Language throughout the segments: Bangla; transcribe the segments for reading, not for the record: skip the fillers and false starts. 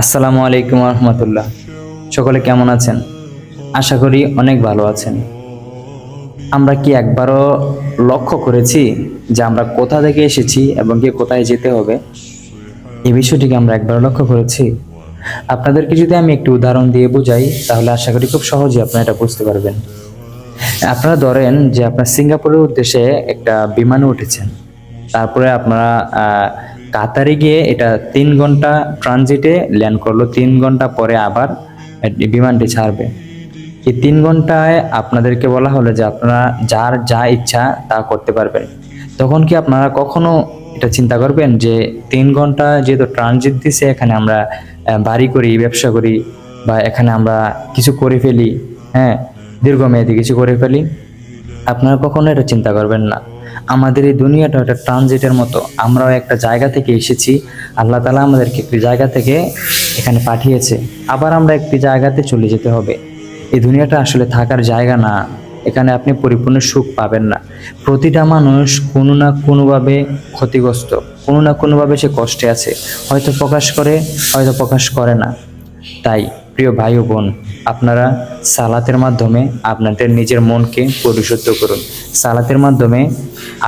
আসসালামু আলাইকুম রহমতুল্লাহ। সকলে কেমন আছেন? আশা করি অনেক ভালো আছেন। আমরা কি একবারও লক্ষ্য করেছি যে আমরা কোথা থেকে এসেছি এবং কি কোথায় যেতে হবে? এই বিষয়টিকে আমরা একবারও লক্ষ্য করেছি? আপনাদেরকে যদি আমি একটি উদাহরণ দিয়ে বুঝাই, তাহলে আশা করি খুব সহজে আপনারা এটা বুঝতে পারবেন। আপনারা ধরেন যে আপনার সিঙ্গাপুরের উদ্দেশ্যে একটা বিমানে উঠেছেন। তারপরে আপনারা কাতারে গিয়ে এটা ৩ ঘন্টা ট্রানজিটে ল্যান্ড করলো। ৩ ঘন্টা পরে আবার বিমানটি ছাড়বে। এই ৩ ঘন্টায় আপনাদেরকে বলা হলো যে আপনারা যার যা ইচ্ছা তা করতে পারবেন। তখন কি আপনারা কখনো এটা চিন্তা করবেন যে ৩ ঘন্টা যেহেতু ট্রানজিট দিছে, এখানে আমরা বাড়ি করি, ব্যবসা করি, বা এখানে আমরা কিছু করে ফেলি, হ্যাঁ, দীর্ঘমেয়াদী কিছু করে ফেলি? আপনারা কখনো এটা চিন্তা করবেন না। আমাদের এই দুনিয়াটা একটা ট্রানজিটের মতো। আমরাও একটা জায়গা থেকে এসেছি। আল্লাহ তাআলা আমাদেরকে একটি জায়গা থেকে এখানে পাঠিয়েছে। আবার আমরা একটি জায়গাতে চলে যেতে হবে। এই দুনিয়াটা আসলে থাকার জায়গা না। এখানে আপনি পরিপূর্ণ সুখ পাবেন না। প্রতিটা মানুষ কোনো না কোনোভাবে ক্ষতিগ্রস্ত, কোনো না কোনোভাবে সে কষ্টে আছে। হয়তো প্রকাশ করে, হয়তো প্রকাশ করে না। তাই প্রিয় ভাই ও বোন, আপনারা সালাতের মাধ্যমে আপনাদের নিজের মনকে পরিশুদ্ধ করুন। সালাতের মাধ্যমে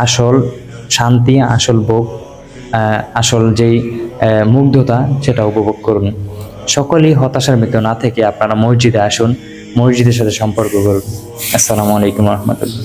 আসল শান্তি, আসল ভোগ, আসল যেই মুগ্ধতা, সেটা উপভোগ করুন। সকলেই হতাশার ভিতর না থেকে আপনারা মসজিদে আসুন, মসজিদের সাথে সম্পর্ক করুন। আসসালামু আলাইকুম রহমতুল্লাহ।